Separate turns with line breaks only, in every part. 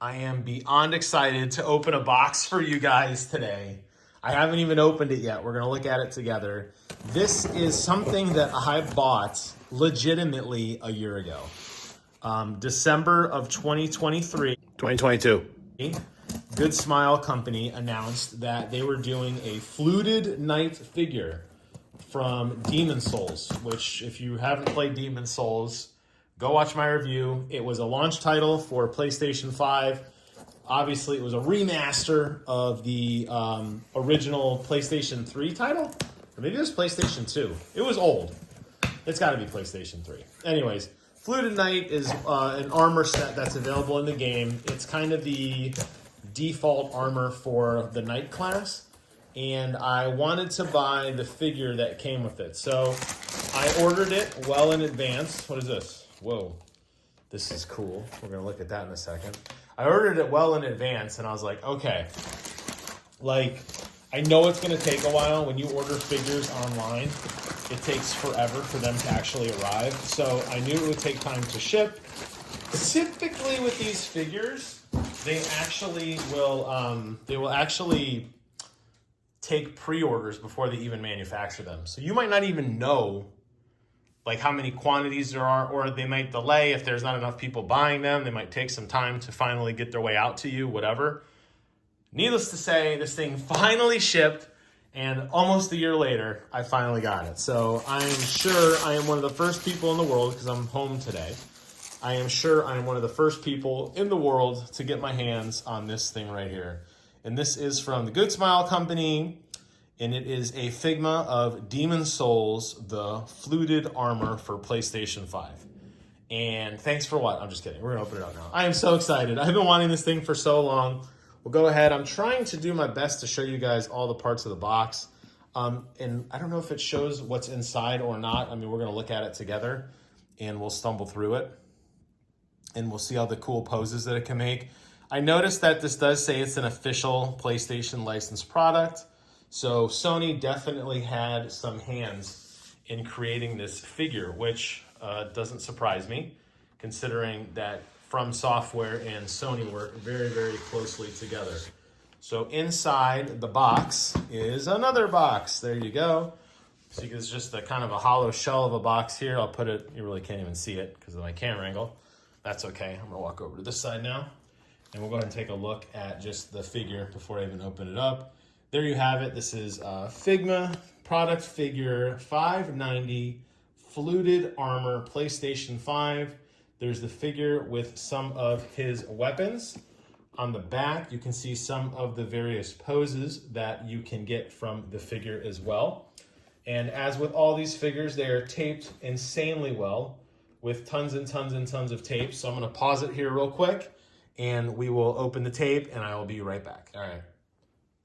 I am beyond excited to open a box for you guys today. I haven't even opened it yet. We're going to look at it together. This is something that I bought legitimately a year ago. December of 2023.
2022.
Good Smile Company announced that they were doing a FLUTED KNIGHT figure from Demon's Souls, which if you haven't played Demon's Souls, go watch my review. It was a launch title for PlayStation 5. Obviously, it was a remaster of the original PlayStation 3 title. Or maybe it was PlayStation 2. It was old. It's got to be PlayStation 3. Anyways, FLUTED KNIGHT is an armor set that's available in the game. It's kind of the default armor for the Knight class. And I wanted to buy the figure that came with it. So I ordered it well in advance. What is this? Whoa, this is cool. We're going to look at that in a second. I ordered it well in advance, and I was like, okay, I know it's going to take a while. When you order figures online, it takes forever for them to actually arrive. So I knew it would take time to ship. Typically with these figures, they will actually take pre-orders before they even manufacture them. So you might not even know how many quantities there are, or they might delay if there's not enough people buying them. They might take some time to finally get their way out to you, whatever. Needless to say, this thing finally shipped, and almost a year later, I finally got it. So I am sure I am one of the first people in the world, because I'm home today. I am sure I am one of the first people in the world to get my hands on this thing right here. And this is from the Good Smile Company, and it is a Figma of Demon's Souls, the fluted armor for PlayStation 5. And thanks for what? I'm just kidding. We're going to open it up now. I am so excited. I've been wanting this thing for so long. We'll go ahead. I'm trying to do my best to show you guys all the parts of the box. And I don't know if it shows what's inside or not. I mean, we're going to look at it together, and we'll stumble through it. And we'll see all the cool poses that it can make. I noticed that this does say it's an official PlayStation licensed product. So Sony definitely had some hands in creating this figure, which doesn't surprise me, considering that From Software and Sony work very, very closely together. So inside the box is another box. There you go. So it's just a kind of a hollow shell of a box here. I'll put it, you really can't even see it because of my camera angle. That's okay. I'm gonna walk over to this side now, and we'll go ahead and take a look at just the figure before I even open it up. There you have it. This is Figma product figure 590 fluted armor PlayStation 5. There's the figure with some of his weapons. On the back, you can see some of the various poses that you can get from the figure as well. And as with all these figures, they are taped insanely well with tons and tons and tons of tape. So I'm going to pause it here real quick, and we will open the tape, and I will be right back. All right.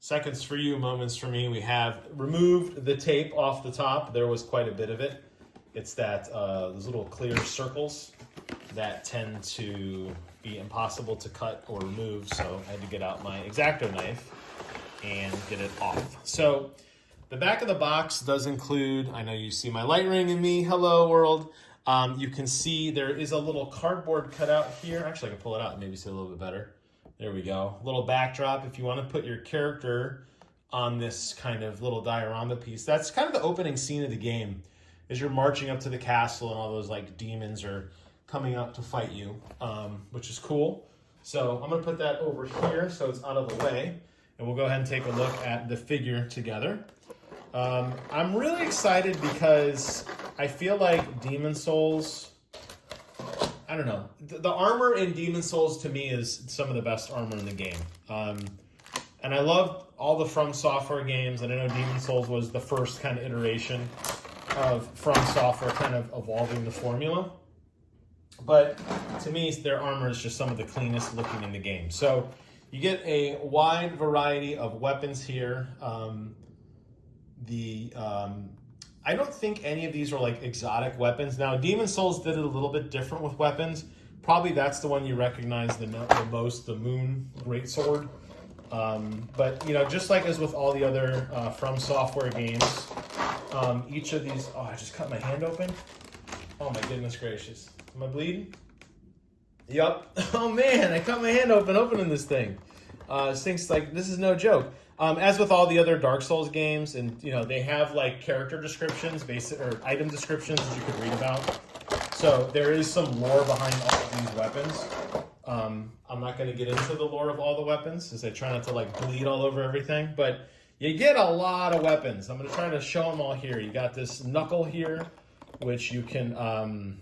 Seconds for you, moments for me. We have removed the tape off the top. There was quite a bit of it. It's that those little clear circles that tend to be impossible to cut or remove. So I had to get out my X-Acto knife and get it off. So the back of the box does include, I know you see my light ring in me. Hello, world. You can see there is a little cardboard cutout here. Actually, I can pull it out and maybe see a little bit better. There we go. Little backdrop. If you want to put your character on this kind of little diorama piece, that's kind of the opening scene of the game, as you're marching up to the castle and all those demons are coming up to fight you, which is cool. So I'm going to put that over here so it's out of the way, and we'll go ahead and take a look at the figure together. I'm really excited because I feel like Demon's Souls, I don't know. The armor in Demon's Souls to me is some of the best armor in the game. And I love all the From Software games, and I know Demon's Souls was the first kind of iteration of From Software kind of evolving the formula. But to me, their armor is just some of the cleanest looking in the game. So you get a wide variety of weapons here. I don't think any of these are exotic weapons. Now, Demon's Souls did it a little bit different with weapons. Probably that's the one you recognize the most, the Moon Greatsword. But, just like as with all the other From Software games, each of these... Oh, I just cut my hand open? Oh, my goodness gracious. Am I bleeding? Yep. Oh man, I cut my hand open opening this thing. This thing's like, this is no joke. As with all the other Dark Souls games, and you know, they have like character descriptions, basic or item descriptions that you could read about. So there is some lore behind all of these weapons. I'm not going to get into the lore of all the weapons, as I try not to like bleed all over everything. But you get a lot of weapons. I'm going to try to show them all here. You got this knuckle here, which you can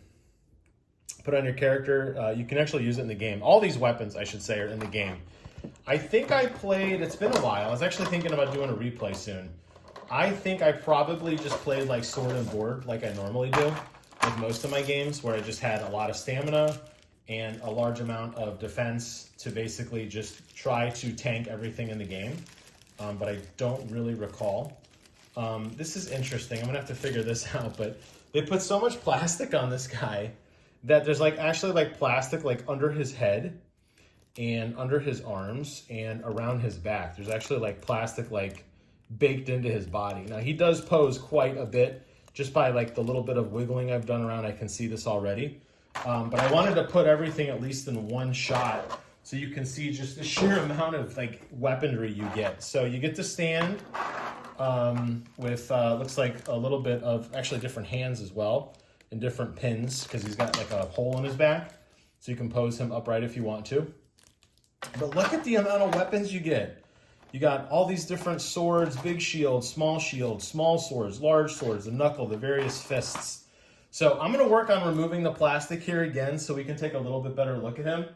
put on your character. You can actually use it in the game. All these weapons, I should say, are in the game. I think I played, it's been a while. I was actually thinking about doing a replay soon. I think I probably just played like sword and board like I normally do with most of my games, where I just had a lot of stamina and a large amount of defense to basically just try to tank everything in the game. But I don't really recall. This is interesting. I'm gonna have to figure this out, but they put so much plastic on this guy that there's like actually like plastic like under his head and under his arms and around his back. There's actually like plastic like baked into his body. Now he does pose quite a bit just by like the little bit of wiggling I've done around. I can see this already. But I wanted to put everything at least in one shot so you can see just the sheer amount of like weaponry you get. So you get to stand with looks like a little bit of actually different hands as well and different pins, because he's got like a hole in his back. So you can pose him upright if you want to. But look at the amount of weapons you get. You got all these different swords, big shields, small swords, large swords, the knuckle, the various fists. So I'm going to work on removing the plastic here again so we can take a little bit better look at him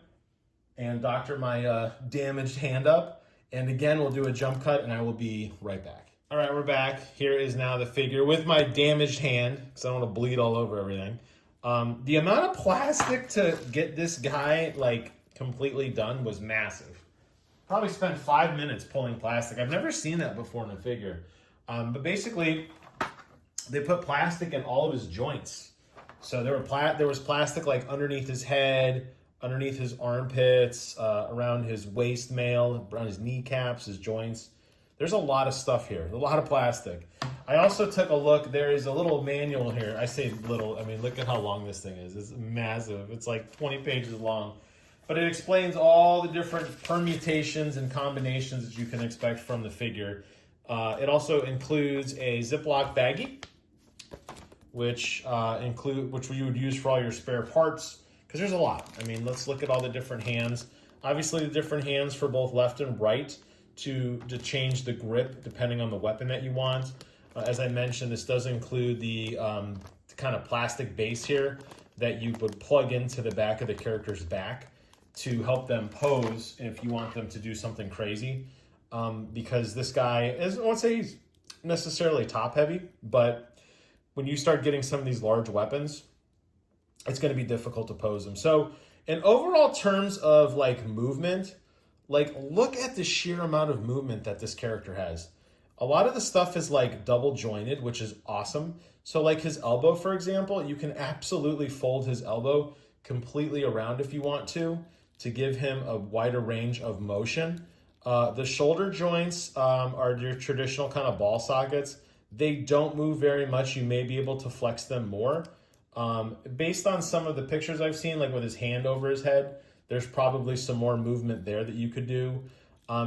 and doctor my damaged hand up. And again, we'll do a jump cut and I will be right back. All right, we're back. Here is now the figure with my damaged hand, because I don't want to bleed all over everything. The amount of plastic to get this guy like completely done was massive. Probably spent 5 minutes pulling plastic. I've never seen that before in a figure. But basically, they put plastic in all of his joints. So there was plastic like underneath his head, underneath his armpits, around his waist mail, around his kneecaps, his joints. There's a lot of stuff here, a lot of plastic. I also took a look. There is a little manual here. I say little, I mean, look at how long this thing is. It's massive. It's like 20 pages long. But it explains all the different permutations and combinations that you can expect from the figure. It also includes a Ziploc baggie, which you would use for all your spare parts, because there's a lot. I mean, let's look at all the different hands. Obviously, the different hands for both left and right to change the grip depending on the weapon that you want. As I mentioned, this does include the kind of plastic base here that you would plug into the back of the character's back to help them pose if you want them to do something crazy. Because this guy I won't say he's necessarily top heavy, but when you start getting some of these large weapons, it's going to be difficult to pose them. So in overall terms of like movement, like look at the sheer amount of movement that this character has. A lot of the stuff is like double jointed, which is awesome. So like his elbow, for example, you can absolutely fold his elbow completely around if you want to give him a wider range of motion. The shoulder joints are your traditional kind of ball sockets. They don't move very much. You may be able to flex them more. Based on some of the pictures I've seen, like with his hand over his head, there's probably some more movement there that you could do.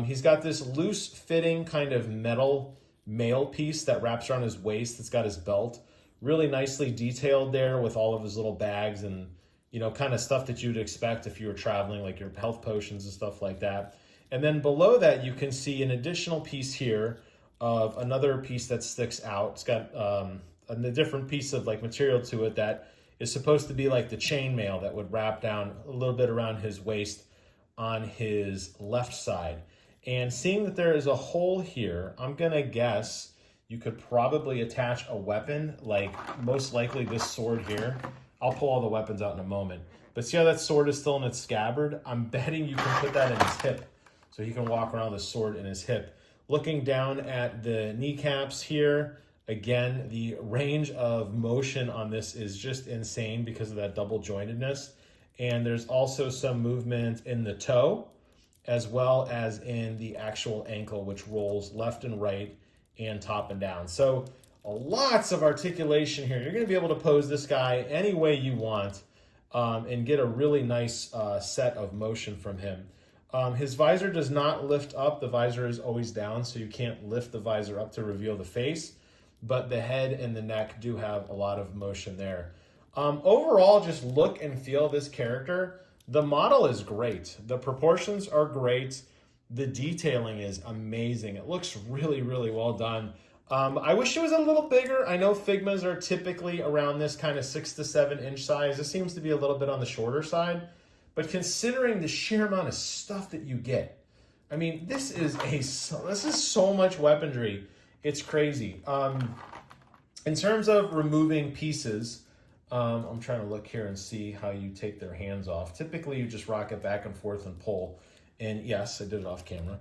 He's got this loose fitting kind of metal mail piece that wraps around his waist. It's got his belt. Really nicely detailed there with all of his little bags and, you know, kind of stuff that you'd expect if you were traveling, like your health potions and stuff like that. And then below that, you can see an additional piece here of another piece that sticks out. It's got a different piece of like material to it that is supposed to be like the chain mail that would wrap down a little bit around his waist on his left side. And seeing that there is a hole here, I'm gonna guess you could probably attach a weapon, like most likely this sword here. I'll pull all the weapons out in a moment. But see how that sword is still in its scabbard? I'm betting you can put that in his hip. So he can walk around with the sword in his hip. Looking down at the kneecaps here, again, the range of motion on this is just insane because of that double jointedness. And there's also some movement in the toe, as well as in the actual ankle, which rolls left and right and top and down. So lots of articulation here. You're going to be able to pose this guy any way you want. and get a really nice set of motion from him. His visor does not lift up. The visor is always down, so you can't lift the visor up to reveal the face, but the head and the neck do have a lot of motion there. Overall, just look and feel this character. The model is great. The proportions are great. The detailing is amazing. It looks really, really well done. I wish it was a little bigger. I know Figmas are typically around this kind of 6 to 7 inch size. This seems to be a little bit on the shorter side. But considering the sheer amount of stuff that you get, I mean, this is so much weaponry. It's crazy. In terms of removing pieces, I'm trying to look here and see how you take their hands off. Typically, you just rock it back and forth and pull. And yes, I did it off camera.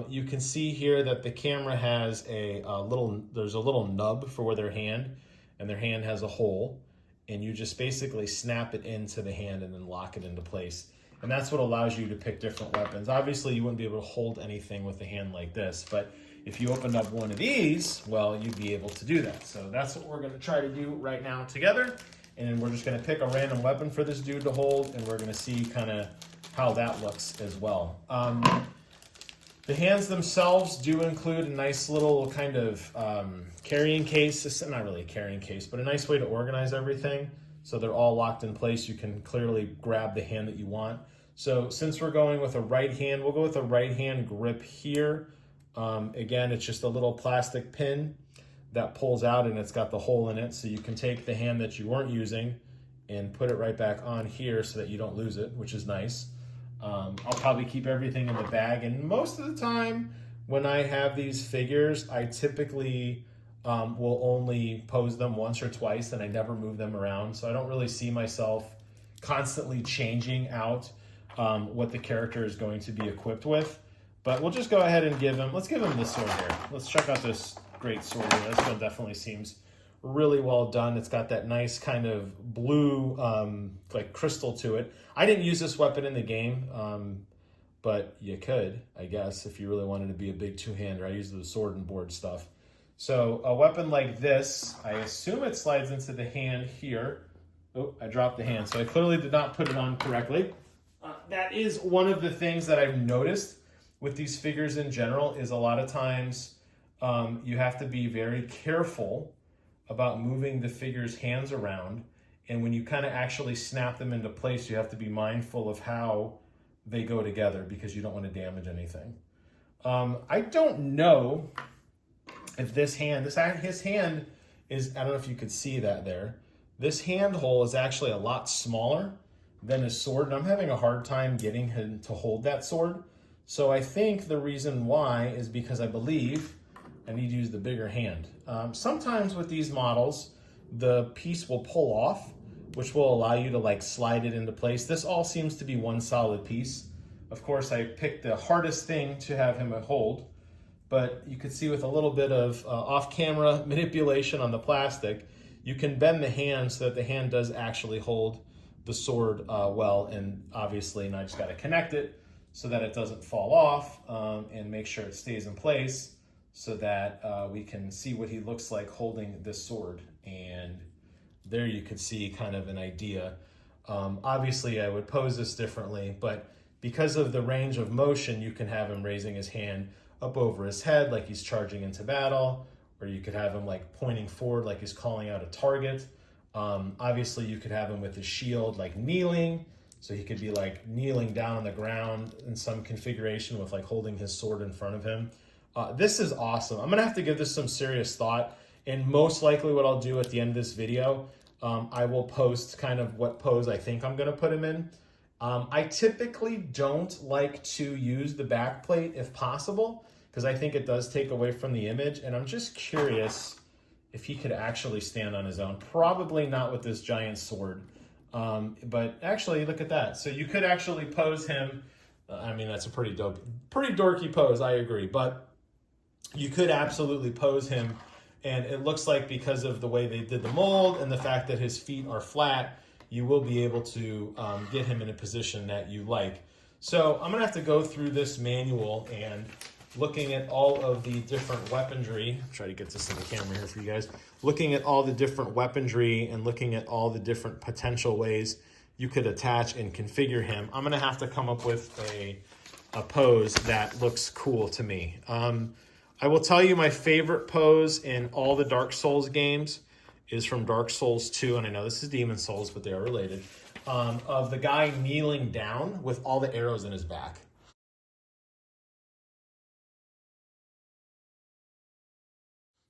You can see here that the camera has there's a little nub for where their hand, and their hand has a hole. And you just basically snap it into the hand and then lock it into place. And that's what allows you to pick different weapons. Obviously, you wouldn't be able to hold anything with a hand like this, but if you opened up one of these, well, you'd be able to do that. So that's what we're gonna try to do right now together. And we're just gonna pick a random weapon for this dude to hold, and we're gonna see kind of how that looks as well. The hands themselves do include a nice little kind of carrying case. It's not really a carrying case, but a nice way to organize everything. So they're all locked in place. You can clearly grab the hand that you want. So since we're going with a right hand, we'll go with a right hand grip here. Again, it's just a little plastic pin that pulls out, and it's got the hole in it. So you can take the hand that you weren't using and put it right back on here so that you don't lose it, which is nice. I'll probably keep everything in the bag, and most of the time when I have these figures, I typically will only pose them once or twice, and I never move them around. So I don't really see myself constantly changing out what the character is going to be equipped with. But we'll just go ahead and let's give him this sword here. Let's check out this great sword here. This one definitely seems really well done. It's got that nice kind of blue like crystal to it. I didn't use this weapon in the game, but you could, I guess, if you really wanted to be a big two-hander. I use the sword and board stuff. So a weapon like this, I assume it slides into the hand here. Oh, I dropped the hand, so I clearly did not put it on correctly. That is one of the things that I've noticed with these figures in general, is a lot of times you have to be very careful about moving the figure's hands around. And when you kind of actually snap them into place, you have to be mindful of how they go together, because you don't want to damage anything. I don't know if his hand is, I don't know if you could see that there. This hand hole is actually a lot smaller than his sword, and I'm having a hard time getting him to hold that sword. So I think the reason why is because I believe I need to use the bigger hand. Sometimes with these models, the piece will pull off, which will allow you to like slide it into place. This all seems to be one solid piece. Of course, I picked the hardest thing to have him hold, but you could see with a little bit of off-camera manipulation on the plastic, you can bend the hand so that the hand does actually hold the sword well. And obviously, now I just got to connect it so that it doesn't fall off, and make sure it stays in place, so that we can see what he looks like holding this sword. And there you can see kind of an idea. Obviously, I would pose this differently, but because of the range of motion, you can have him raising his hand up over his head like he's charging into battle, or you could have him like pointing forward like he's calling out a target. Obviously, you could have him with his shield like kneeling, so he could be like kneeling down on the ground in some configuration with like holding his sword in front of him. This is awesome. I'm gonna have to give this some serious thought, and most likely what I'll do at the end of this video, I will post kind of what pose I think I'm gonna put him in. I typically don't like to use the back plate if possible, because I think it does take away from the image, and I'm just curious if he could actually stand on his own. Probably not with this giant sword, but actually look at that. So you could actually pose him. I mean, that's a pretty dorky pose, I agree, but you could absolutely pose him, and it looks like because of the way they did the mold and the fact that his feet are flat, you will be able to get him in a position that you like. So I'm gonna have to go through this manual and looking at all of the different weaponry. Try to get this in the camera here for you guys. Looking at all the different weaponry and looking at all the different potential ways you could attach and configure him. I'm gonna have to come up with a pose that looks cool to me. I will tell you my favorite pose in all the Dark Souls games is from Dark Souls 2, and I know this is Demon Souls, but they are related, of the guy kneeling down with all the arrows in his back.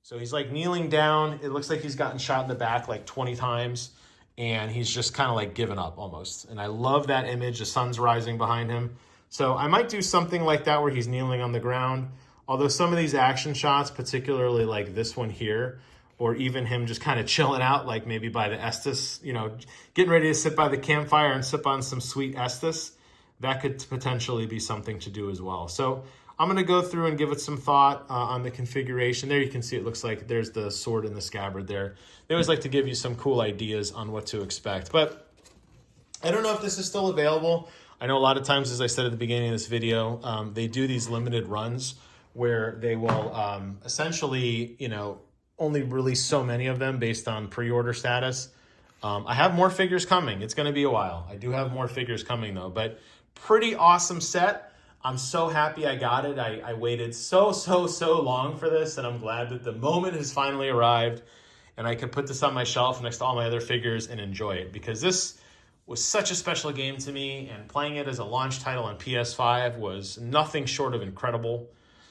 So he's like kneeling down. It looks like he's gotten shot in the back like 20 times, and he's just kind of like given up almost. And I love that image. The sun's rising behind him. So I might do something like that where he's kneeling on the ground. Although some of these action shots, particularly like this one here, or even him just kind of chilling out, like maybe by the Estus, you know, getting ready to sit by the campfire and sip on some sweet Estus, that could potentially be something to do as well. So I'm going to go through and give it some thought on the configuration. There you can see it looks like there's the sword and the scabbard there. They always like to give you some cool ideas on what to expect. But I don't know if this is still available. I know a lot of times, as I said at the beginning of this video, they do these limited runs where they will essentially, you know, only release so many of them based on pre-order status. I have more figures coming. It's going to be a while. I do have more figures coming though, but pretty awesome set. I'm so happy I got it. I waited so long for this, and I'm glad that the moment has finally arrived and I can put this on my shelf next to all my other figures and enjoy it, because this was such a special game to me, and playing it as a launch title on PS5 was nothing short of incredible.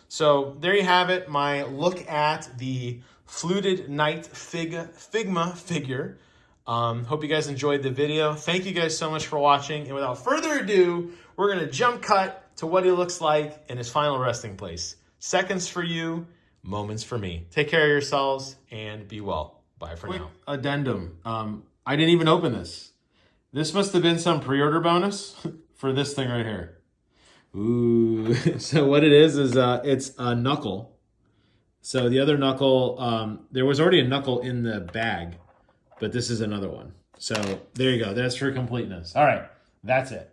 So there you have it, my look at the FLUTED KNIGht Figma figure. Hope you guys enjoyed the video. Thank you guys so much for watching, and without further ado, we're going to jump cut to what he looks like in his final resting place. Seconds for you, moments for me. Take care of yourselves and be well. Bye for now. Addendum. I didn't even open this. This must have been some pre-order bonus for this thing right here. Ooh. So what it is it's a knuckle. So the other knuckle, there was already a knuckle in the bag, but this is another one. So there you go. That's for completeness. All right. That's it.